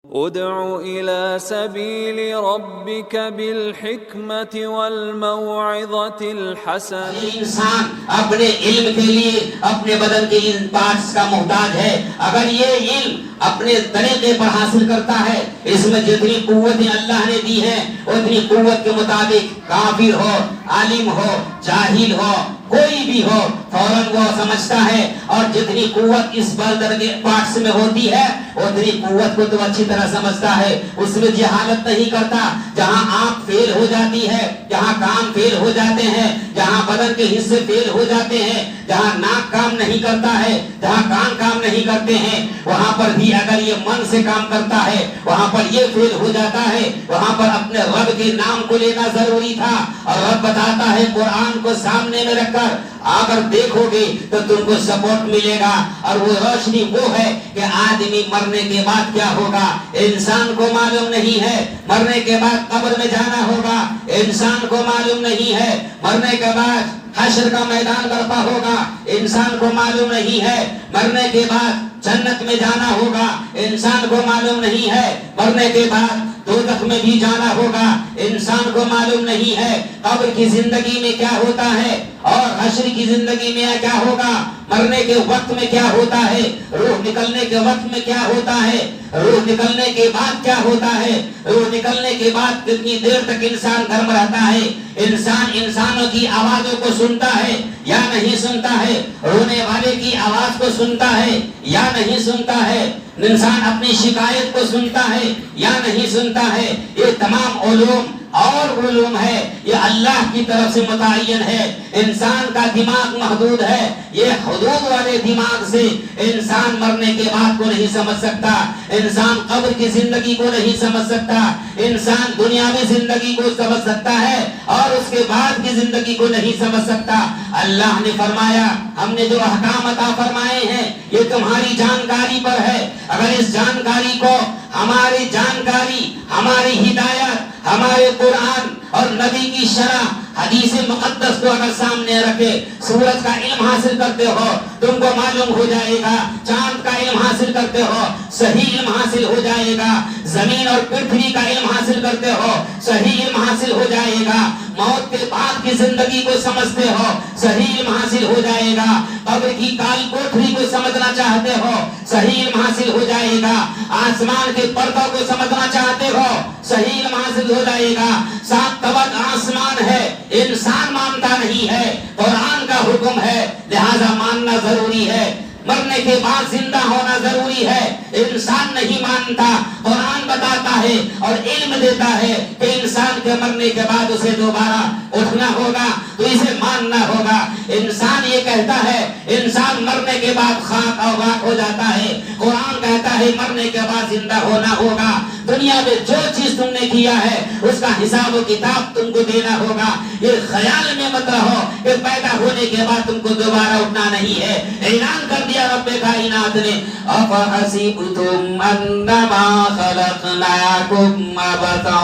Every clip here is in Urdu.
ادع إلى سبيل ربك بالحکمة والموعظة الحسنة. انسان اپنے علم کے لیے اپنے بدن کے ان پارٹس کا محتاج ہے. اگر یہ علم اپنے طریقے پر حاصل کرتا ہے، اس میں جتنی قوتیں اللہ نے دی ہیں اتنی قوت کے مطابق کافر ہو، عالم ہو، جاہل ہو، کوئی بھی ہو، فوراً وہ سمجھتا ہے. اور جتنی قوت اس بدن کے پارٹس میں ہوتی ہے اتنی قوت کو تو اچھی طرح سمجھتا ہے. اس میں جہالت نہیں کرتا. جہاں آنکھ فیل ہو جاتی ہے، جہاں کان فیل ہو جاتے ہیں، جہاں بدن کے حصے فیل ہو جاتے ہیں، جہاں ناک کام نہیں کرتا ہے، جہاں کان کام نہیں کرتے ہیں، وہاں پر بھی اگر یہ من سے کام کرتا ہے وہاں پر یہ فیل ہو جاتا ہے. وہاں پر اپنے رب کے نام کو لینا ضروری تھا. اور رب بتاتا ہے قرآن کو سامنے میں رکھ کر اگر دیکھو گے تو تم کو سپورٹ ملے گا. اور وہ روشنی وہ ہے کہ آدمی مرنے کے بعد کیا ہوگا انسان کو معلوم نہیں ہے. مرنے کے بعد قبر میں جانا ہوگا انسان کو معلوم نہیں ہے. مرنے کے بعد حشر کا میدان برپا ہوگا انسان کو معلوم نہیں ہے. مرنے کے بعد جنت میں جانا ہوگا انسان کو معلوم نہیں ہے. مرنے کے بعد دوزخ میں بھی جانا ہوگا انسان کو معلوم نہیں ہے. قبر کی زندگی میں کیا ہوتا ہے اور حشر کی زندگی میں کیا ہوگا، مرنے کے وقت میں کیا ہوتا ہے، روح نکلنے کے وقت میں کیا ہوتا ہے، روح نکلنے کے بعد کیا ہوتا ہے، روح نکلنے کے بعد کتنی دیر تک انسان گھر میں رہتا ہے. انسان انسانوں کی آوازوں کو سنتا ہے یا نہیں سنتا ہے، رونے والے کی آواز کو سنتا ہے یا نہیں سنتا ہے، انسان اپنی شکایت کو سنتا ہے یا نہیں سنتا ہے. یہ تمام علوم اور علوم ہے، یہ اللہ کی طرف سے متعین ہے. انسان کا دماغ محدود ہے. یہ حدود والے دماغ سے انسان مرنے کے بعد کو نہیں سمجھ سکتا، انسان قبر کی زندگی کو نہیں سمجھ سکتا. انسان دنیاوی زندگی کو سمجھ سکتا ہے اور اس کے بعد کی زندگی کو نہیں سمجھ سکتا. اللہ نے فرمایا ہم نے جو احکام عطا فرمائے ہیں یہ تمہاری جانکاری پر ہے. اگر اس جانکاری کو ہماری جانکاری، ہماری ہدایت، ہمارے قرآن اور نبی کی شرح حدیث مقدس کو اگر سامنے رکھے، سورج کا علم حاصل کرتے ہو تم کو معلوم ہو جائے گا، چاند کا علم حاصل کرتے ہو صحیح علم حاصل ہو جائے گا، زمین اور پرتھوی کا علم حاصل کرتے ہو صحیح علم حاصل ہو جائے گا، موت کے بعد کی زندگی کو سمجھتے ہو صحیح علم حاصل ہو جائے گا، قبر کی کال کوٹری کو سمجھنا چاہتے ہو صحیح علم حاصل ہو جائے گا، آسمان کے پردوں کو سمجھنا چاہتے ہو صحیح علم حاصل ہو جائے گا. 7 طبق آسمان ہے، انسان مانتا نہیں ہے، قرآن کا حکم ہے لہذا ماننا ضروری ہے. مرنے کے بعد زندہ ہونا ضروری ہے، انسان نہیں مانتا. قرآن بتاتا ہے اور علم دیتا ہے کہ انسان کے مرنے کے بعد اسے دوبارہ اٹھنا ہوگا تو اسے ماننا ہوگا. انسان یہ کہتا ہے انسان مرنے کے بعد خاک اور راکھ ہو جاتا ہے، قرآن کہتا ہے مرنے کے بعد زندہ ہونا ہوگا. دنیا میں جو چیز تم نے کیا ہے اس کا حساب و کتاب تم کو دینا ہوگا. یہ خیال میں مت رہو کہ پیدا ہونے کے بعد تم کو دوبارہ اٹھنا نہیں ہے. اعلان کر دیا رب کائنات نے افحسبتم انما خلقناکم عبثا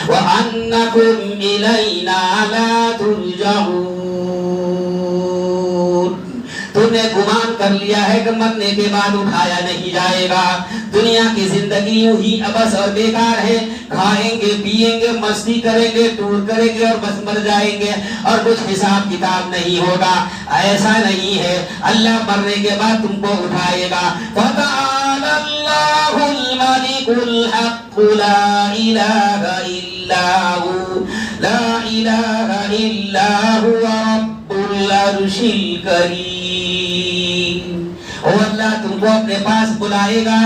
وانکم الینا لا ترجعون. تم نے گمان کر لیا ہے کہ مرنے کے بعد اٹھایا نہیں جائے گا. دنیا کی زندگی یوں ہی عبث اور بیکار ہے، کھائیں گے پیئیں گے مستی کریں گے ٹور کریں گے اور بس مر جائیں گے اور کچھ حساب کتاب نہیں ہوگا. ایسا نہیں ہے، اللہ مرنے کے بعد تم کو اٹھائے گا. فتعالى الله الملك الحق لا إله إلا هو لا إله إلا هو رب العرش الكريم. اور اللہ تم کو اپنے پاس بلائے گا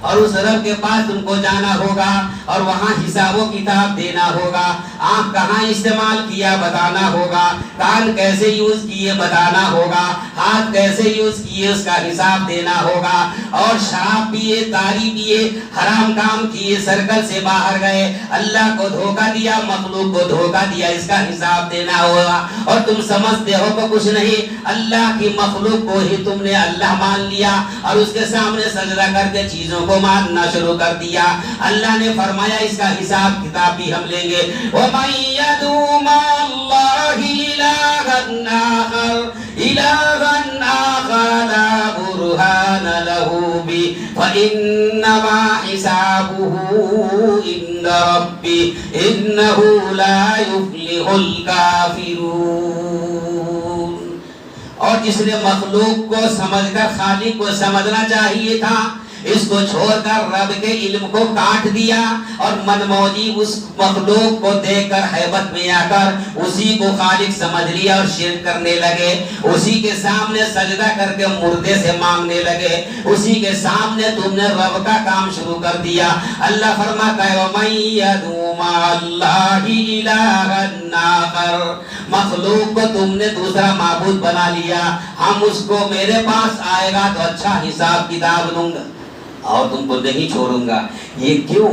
اور اس رب کے پاس تم کو جانا ہوگا اور وہاں حساب و کتاب دینا ہوگا. آنکھ کہاں استعمال کیا بتانا ہوگا، کان کیسے یوز کیے بتانا ہوگا، ہاتھ کیسے یوز کیے اس کا حساب دینا ہوگا. اور شراب پیے، تاری پیے، حرام کام کیے، سرکل سے باہر گئے، اللہ کو دھوکہ دیا، مخلوق کو دھوکہ دیا، اس کا حساب دینا ہوگا. اور تم سمجھتے ہو کہ کچھ نہیں، اللہ کی مخلوق کو ہی تم نے اللہ مان لیا اور اس کے سامنے سجدہ کر کے چیزوں کو ماننا شروع کر دیا. اللہ نے فرمایا اس کا حساب کتاب بھی ہم لیں گے. وَمَن يَدْعُ مَعَ اللَّهِ إِلَٰهًا آخَرَ لَا بُرْهَانَ برهان له به فإنما حسابه عند ربي إنه لا يفلح الكافرون. اور جس نے مخلوق کو سمجھ کر خالق کو سمجھنا چاہیے تھا، اس کو چھوڑ کر رب کے علم کو کاٹ دیا اور من موجی اس مخلوق کو دیکھ کر حیبت میں آ کر اسی کو خالق سمجھ لیا اور شرک کرنے لگے. اسی کے سامنے سجدہ کر کے مردے سے مانگنے لگے. اسی کے سامنے تم نے رب کا کام شروع کر دیا. اللہ فرماتا ہے وَمَن يَدْعُ مَعَ اللَّهِ إِلَٰهًا آخَرَ، مخلوق کو تم نے دوسرا معبود بنا لیا، ہم اس کو میرے پاس آئے گا تو اچھا حساب کتاب دوں گا اور تم کو نہیں چھوڑوں گا. یہ کیوں؟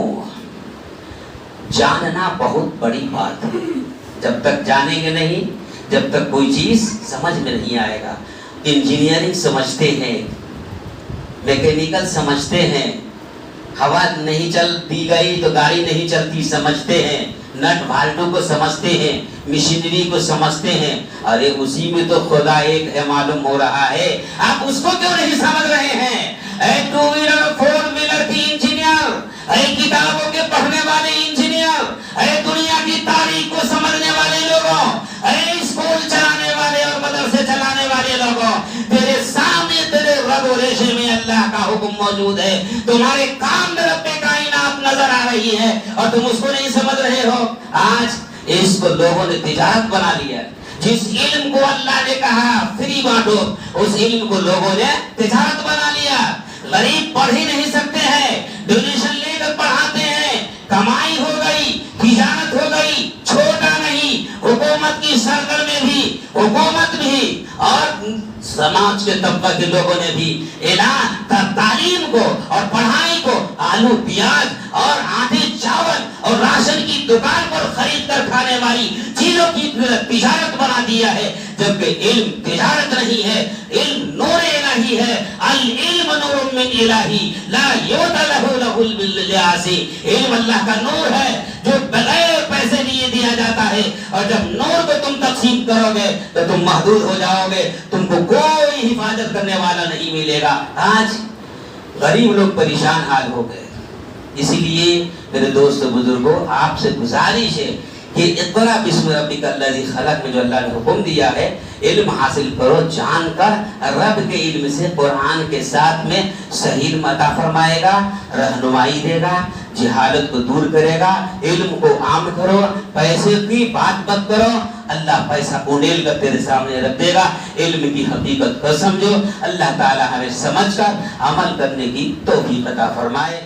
جاننا بہت بڑی بات ہے. جب تک جانیں گے نہیں، جب تک کوئی چیز سمجھ میں نہیں آئے گا. انجینئرنگ سمجھتے ہیں، میکینیکل سمجھتے ہیں، ہوا نہیں چلتی گئی تو گاڑی نہیں چلتی سمجھتے ہیں، نٹ بھالٹوں کو سمجھتے ہیں، مشینری کو سمجھتے ہیں. ارے اسی میں تو خدا ایک ہے معلوم ہو رہا ہے. آپ اس کو کیوں نہیں سمجھ رہے ہیں؟ اے ٹو ویلر فور ویلر کی انجینئر، اے کتابوں کے پڑھنے والے انجینئر، اے دنیا کی تاریخ کو سمجھنے والے لوگوں، اے اسکول چلانے والے اور مدرسے چلانے والے لوگوں، تیرے سامنے تیرے رگ و ریشے میں اللہ کا حکم موجود ہے. تمہارے کام میں رب کائنات نظر آ رہی ہے اور تم اس کو نہیں سمجھ رہے ہو. آج اس کو لوگوں نے تجارت بنا لیا. جس علم کو اللہ نے کہا فری بانٹو، اس علم کو لوگوں نے تجارت بنا لیا. غریب پڑھ ہی نہیں سکتے ہیں، ڈونیشن لے کر پڑھاتے ہیں. کمائی ہو گئی، تجارت ہو گئی، چھوٹا نہیں. حکومت کی سرکل میں بھی، حکومت بھی اور سماج کے طبقہ کے لوگوں نے بھی اعلان تعلیم کو اور پڑھائی کو آلو پیاز اور آٹے چاول اور راشن کی دکان پر خرید کر کھانے والی چیزوں کی تجارت بنا دیا ہے. جبکہ علم تجارت نہیں ہے، علم نور الہی ہے. العلم نور من الہی لا یعطى له بالعاصی. علم اللہ کا نور ہے جو بغیر پیسے لیے دیا جاتا ہے، اور جب نور کو تم تقسیم کرو گے تو تم محدود ہو جاؤ گے، تم کو کوئی حفاظت کرنے والا نہیں ملے گا. آج غریب لوگ پریشان حال ہو گئے. اسی لیے میرے دوست بزرگوں، آپ سے گزارش ہے کہ اقرا بسم ربک الذی خلق میں جو اللہ نے حکم دیا ہے، علم حاصل کرو. جان کر رب کے علم سے قرآن کے ساتھ میں صحیح علم عطا فرمائے گا، رہنمائی دے گا، جہالت کو دور کرے گا. علم کو عام کرو، پیسے کی بات مت کرو. اللہ پیسہ اونیل کر تیرے سامنے رکھ دے گا. علم کی حقیقت کو سمجھو. اللہ تعالی ہمیں سمجھ کر عمل کرنے کی توفیق عطا فرمائے.